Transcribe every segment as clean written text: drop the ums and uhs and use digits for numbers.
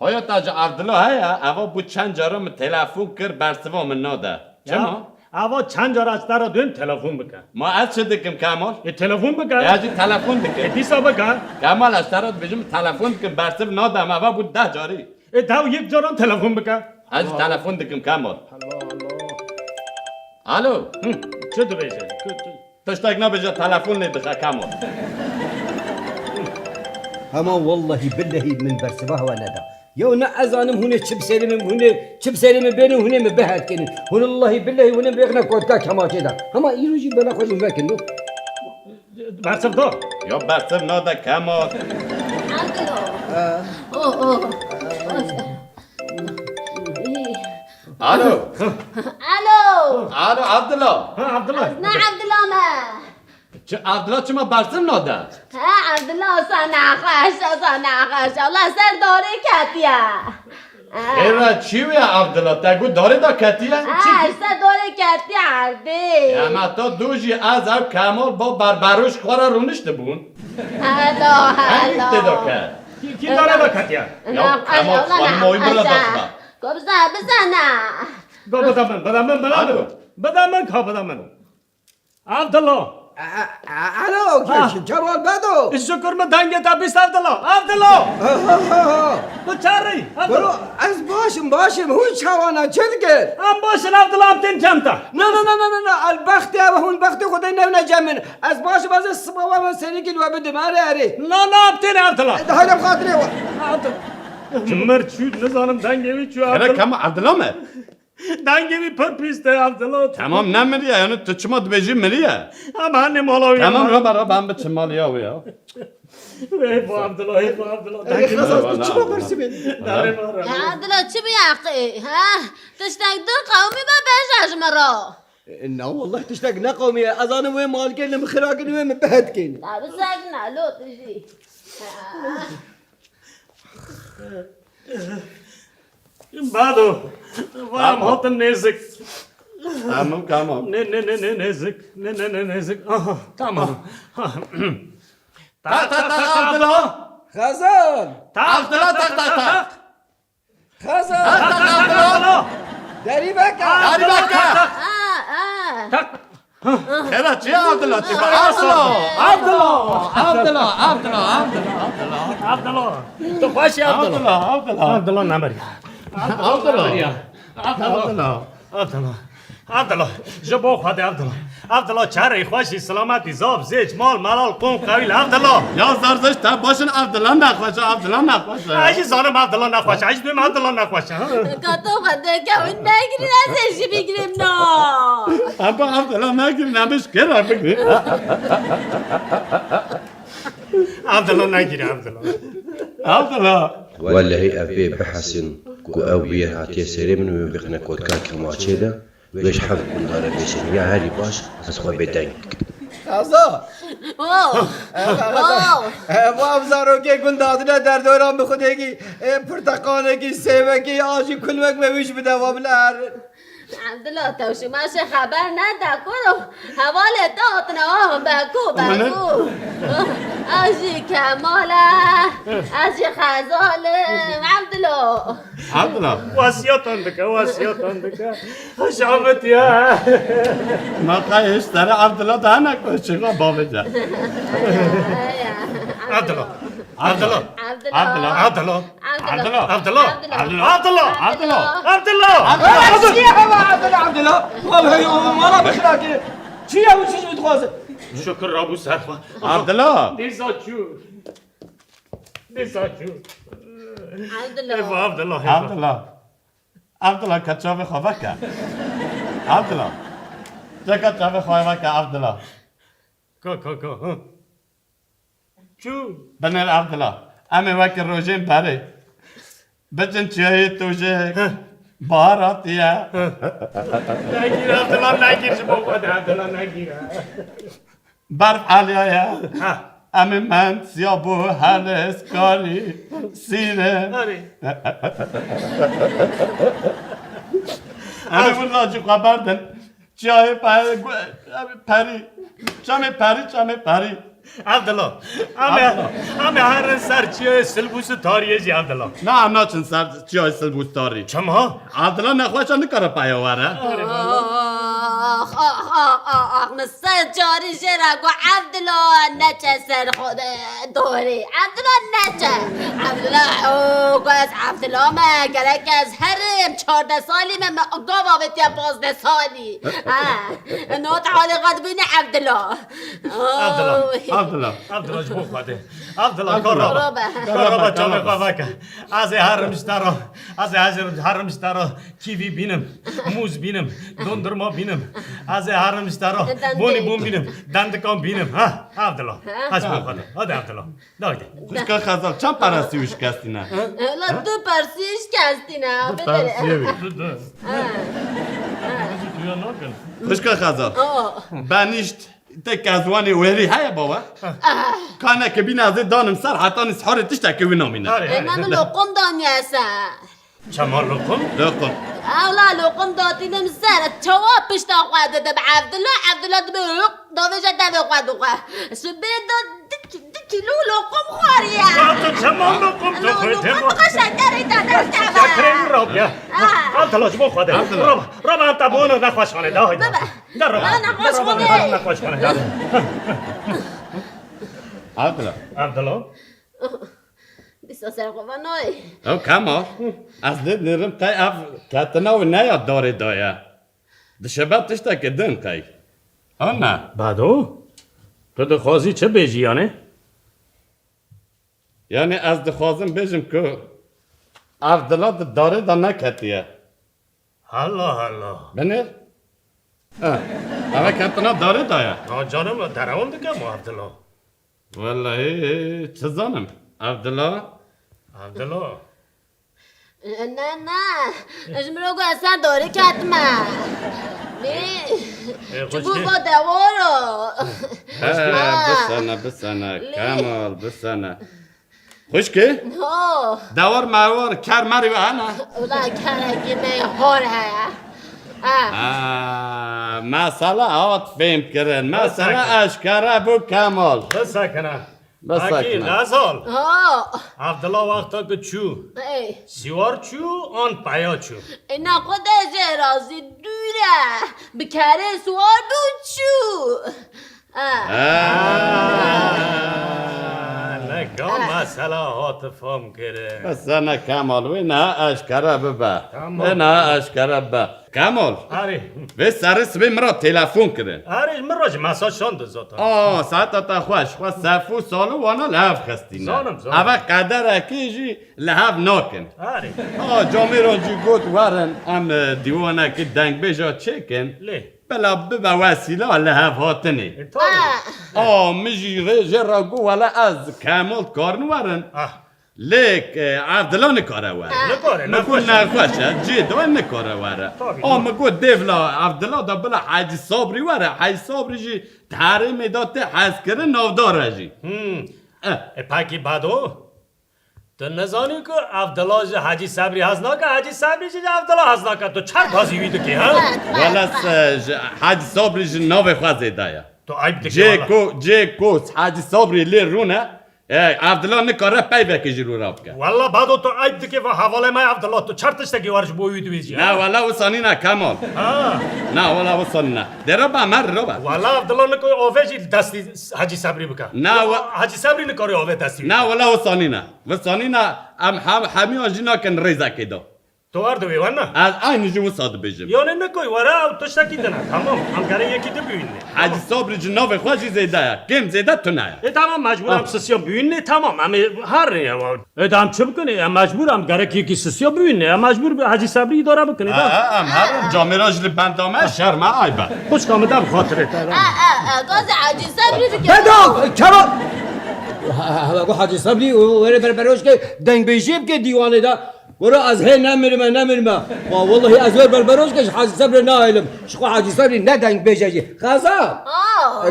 هایا تاج عبدالله هیا اوا بود چند جارم تلفن کرد برسوا من ناده چما؟ اوا چند جار از در دویم تلفن بکن ما از چه دکم کمال؟ یه تلفن بکن یه تلفن دکم دیسا بکن کمال از در بجم تلفن دکم برسوا نادم اوا بود 10 جاری دو یک جارم تلفن بکن از تلفن دکم کمال الله الو چه دو بیشه تشتاق نبجا تلفن ندخه کمال هما والله بالله من برسبه وندا يو نعزانم هنا تشبسيرم هنا تشبسيرم بينه هنا مبهات كن هنا الله بالله هنا بيغنا كوتا كما كده هما يروجي بلا خذ مكنو برسب دو یا برسوا ناده کمال الو الو الو عبدالله عبدالله نه عبدالله ما چه عبدالله چما برسوا ناده ها عبدالله سنخش الله سر داره کتیه ایرا چی وی عبدالله تگو داره دا کتیه؟ سر داره کتی عرده اما تا دوجی از او کمال با بربروش خواه رونشته بون هلا هنگی دا کرد کی داره با کتیا یا کمال خواهی ماهی بلا داشته بزنه بدم من که بدم من عبدالله الو جمال بدو شکر من دنگه تا بیست عبدالله تو چاری برو از باشم هون شوانا چه دیگه هم باشن عبدالله هم تین جمتا نه البخت و هون بخت خودی نجمن از باشم از الصبا و سری که لو بده ماره اری نه هم تین عبدالله ده حالا خاطری و چمر چود نزانم دنگه وی چو ایرا عبدالله کما عبدالله مه دنگه وی پر پیسته عبدالله تمام نمیریه یعنی تو چما دبیجی مریه هم هنه مالاوی تمام رو برا بهم به چمالی ها ویا ایفا عبدالله دنگه خلاص چی برسی بین داره مارا عبدالله چی بیاقی ها تشتاق دو قومی با بشش مرا نه والله تشتاق نقومي اظن وين مال كان مخراقين وين مبهد كان بزاق نالو تجي بعدو وام هات نزك تمام نه نزك نه نزك تمام تا عبدالله خزان عبدالله تا خزان عبدالله داري بكا داری بکر ایرا چی عبدالله چی با عبدالله تو باشی عبدالله نمری عبدالله جبو خود عبدالله چهره خوشی سلامتی زاب زیج مال ملال قوم قویل عبدالله یا زرزش تا باشن عبدالله نخوشه عجی زانم عبدالله نخوشه عجی دویم عبدالله نخوشه کتو خده که اون نگیری ازشی بگیریم نه ابا عبدالله نگیری نمیش کرا بگیری عبدالله نگیری عبدالله ولا هي أبي بحسن كو أو بيه هاتي سري من بيقنا كود كاك ما تشيدا ويش حظ من دار بيشن يا هاري باش أسخوا بيتانك خزان واو bu avzaro ke gundadına der döran bir khudegi portakane ki seveki ağacı kulmek ve viş bir devamlar عبدالله توشی ماشه خبر نده کنو حوال دادنا بگو ازی کماله ازی خزاله عبدالله واسیاتان دکه شامت یا ما قایش داره عبدالله ده نکنه چیگاه بابه جا عبدالله والله والله بخلاك شي يا وش بتخوز شکر ابو سرفا عبدالله دیسا چو عبدالله عبدالله کچاو خواه که عبدالله چه کچاو خواه که عبدالله کو چو بنر عبدالله امی وقت روژین بره بچن چیه توشه بار آتیه نگیر عبدالله نگیر شما خود عبدالله نگیر برف علیه امی من سیابو هلس کاری سیره امی والله جو خبردن چیه پری چمه پری عبدالله همه هر سر چیه سلبوس تاریه جی عبدالله نه هم ناچن سر چیای سلبوستاری چما؟ عبدالله نخواهشان نکاره پیاوره آخ مستر جاری جرا گو عبدالله نچه سر خود دوری عبدالله نچه عبدالله گو از عبدالله ما گرک از هرم 14 سالی من گاوا بتیا 15 سالی نوت حالقات بین عبدالله عبدالله جبو خواده عبدالله کارابا چامه قوه که از هرمشترا کیوی بینم موز بینم دندرما بینم از هرمشترا بونی بون بینم دندکان بینم عبدالله از بو خواده آده عبدالله دایده خوشکا خزال چند پرستیوش کستی نه لا تو پرسیش کستی نه خوشکا خزال بانیشت تک از وانی ویری های بابا کانه که بین از دانم سر حتی نسحار تشتا که وینامینه من لقم دانیاسا چما لقم؟ لقم اولا لقم داتینم سر چواب پشتا خواهده دب عبدالله دویجه دب خواهده سبه کیلو لقم خواریم چما لقم تو خواهده لقم شکری دادم شکری را بیا عبدالله جبو خواهده رابا هم تبونو نخواشخانه دایده در رابا نخواشخانه عبدالله بیسا سر خوانای او کما از دید نرم قای اف کتنا و نیاد داره دایه دشبت تشتا که دن قای او نه بعدو؟ تو دخوازی چه بیجی یانه؟ یعنی از دخوازم بیجم که عبدالله داره دا نکتیه حالا بنیر؟ اوه کتنا داره دایه جانم درون دیگه ما عبدالله والله چه زانم عبدالله نه اجمرو گو اصلا داره کتما چبو با دوارو بسنه کامل بسنه خوش که؟ نه دوار موار کر مری و انا اولا کرکی میخور مسئله آت فهم کرن مسئله اشکره بو کامل بسکنه اکی غزال عبدالله وقتا که چو سیوار چو آن پایا چو اینا خودش رازی دوره بکره سوار دو چو نگاه مسئله هات فهم کرده بس انا کامل و نه اشکره ببه نه اشکره ببه کامل و سرس به مرا تلفون کرن من راج مساج شانده زاتا ساعت تا خوش سفو سالو وانا لحف خستین اوه قدر اکیجی لحف ناکن جامعه را جی گوت ورن ام دیوانه که دنگ بجا چکن بلا ببا وسیله لحف هاتنی مجی ریجه را گو ولا از کامل کارن ورن لیک عبدالله نکاره وره مگو نخوشه جید و نکاره وره مگو دیولا عبدالله دا بلا حاجی صابری وره حاجی صابری جی تحریم داته حس کرده نافداره جی پاکی بعدو تو نزانی که عبدالله جی حاجی صبری هزنا که حاجی صبری جی عبدالله هزنا که تو چر بازی ویدو که ولی حاجی صابری جی ناو خوازه دایا تو عیب دکی جی کوس حاجی صابری لی رونه عبدالله نکاره پی بکشی رو راب که والله بعدو تو عیب دکی و حواله ما عبدالله تو چرتش تکی ورش بویدو ویجی نه والله وصانی نه کمال نه والله وصانی نه در ربا مر ربا والله عبدالله نکوی آوه جی دستی حاجی صبری بکن نه حاجی صبری نکاری آوه دستی نه والله وصانی نه همی آجی ناکن ریزه که دو تو اردوی ورنه از این جو وصاد بجم یعنی نکوی ورا تو شکی دنه تمام هم گره یکی تو ببینه حاجی صبری جناب خوشی زیده کم زیده تو نه تمام مجبورم سسیام ببینه تمام هر نه ادام چه بکنه مجبورم گره که یکی سسیام ببینه مجبور حاجی صبری اداره بکنه هر جامعه راجل بندامه شرم عیبه خوش کامدم خاطره گاز حاجی صبری بگه بدو کما گو حاجی صبری وره بربروش که دنگ بیشیب که دیوانه دا ورا از هی نمیرم والله از ور بربروش که حاجی صبری نایلم شخو حاجی صبری ندنگ بیشی خزا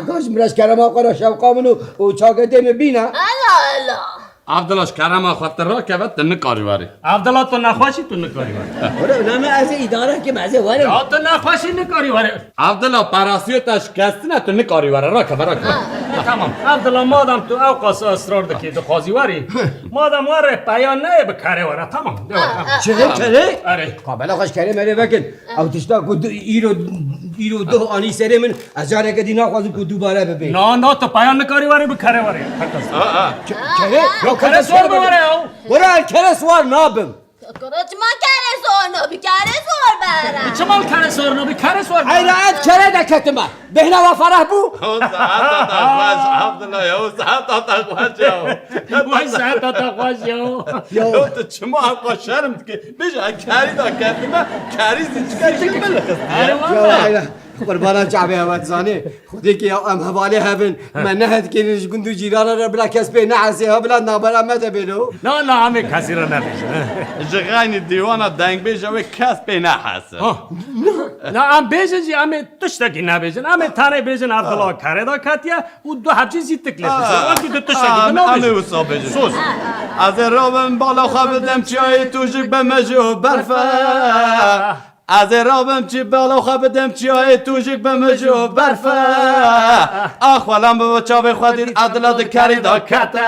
گاش مرش کرم آقا شوقامونو و چاگده میبینه الا عبدالله کرم خاطر را که وقت نکاری واری عبدالله تو نخواشی تو نکاری واری ورا نامه از اداره که مزه واره تو نخواشی نکاری واری عبدالله پراسیوتش کستی نه تو نکاری واره را که تمام عبدالله مادام تو اوقاس اسرار دکی تو خوازی واری مادام واره بیان نه بکره واره تمام چه کره؟ آره قابل خوش کره مره بکن او تشتا کد ایرو دو آنی سره من از جاره که دینا خوازم که دوباره ببین نه تو بیان نکاری واری بکره واری کره؟ یا کره سوار بواره او برای کره سوار نابم کرچ ما کره سوار نبی کره سوار برم چمال کره سوار نبی کره سوار حیرات کره دکتما بهنا و فرح بو او ساعت تخواش عبدالله او ساعت تخواش وای ساعت تخواش او تو چما حقا شرم که بیجا کاری دا کردیم کاری چکاری شکل یا قربانا جعبه هوات زانه خودی که ام حوالی هبن من نهد کنیش گندو جیرانا را بلا کس به نعسی ها بلا نابر امده بلو نه همه کسی را نبیش جغانی دیوانا دنگ بیجا و کس پی نحسه نه ام بیجن جی امه تشتکی نبیجن امه تانه بیجن عبدالله کره دا کتیا و دو حبچی زید تکلیف وقتی دو تشتکی امه نبیجن اوسا بیجا سوز از رابم بالا خوابدم چیای توجک به مجو برفه از رابم چی بالا خوابدم چیای توجک به مجو برفه آخوالم به بچاوه خودید عدلات کری دا کتا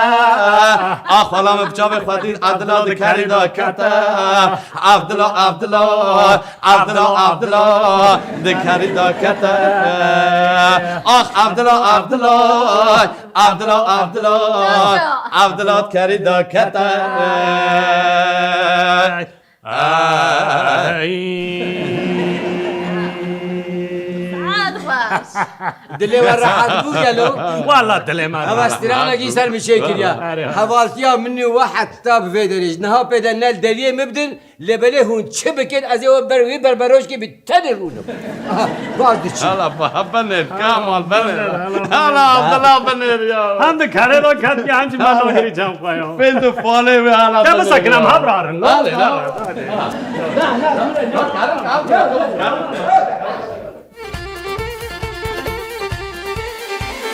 آخوالم به بچاوه خودید عدلات کری دا کتا عبدالله دکری دا کتا آخ عبدالله کری دا کتا سعاد خوش دلی و راحت بو گلو والله دلی من هوا استرانا کی سر میشه کریا حوالتیا منی واحد تاب فیدریج نها پیدا نل دلیه مبدن لبله هون چه بکن از او بروی بربروش که بیتن رونو بازدی چی هلا بنر کامل بنر هلا عبدالله بنر یا هم ده کره دا کتیا همچی من نگیری جمع خواهیم بنت فاله و هلا ده بسکنم هم رارن لا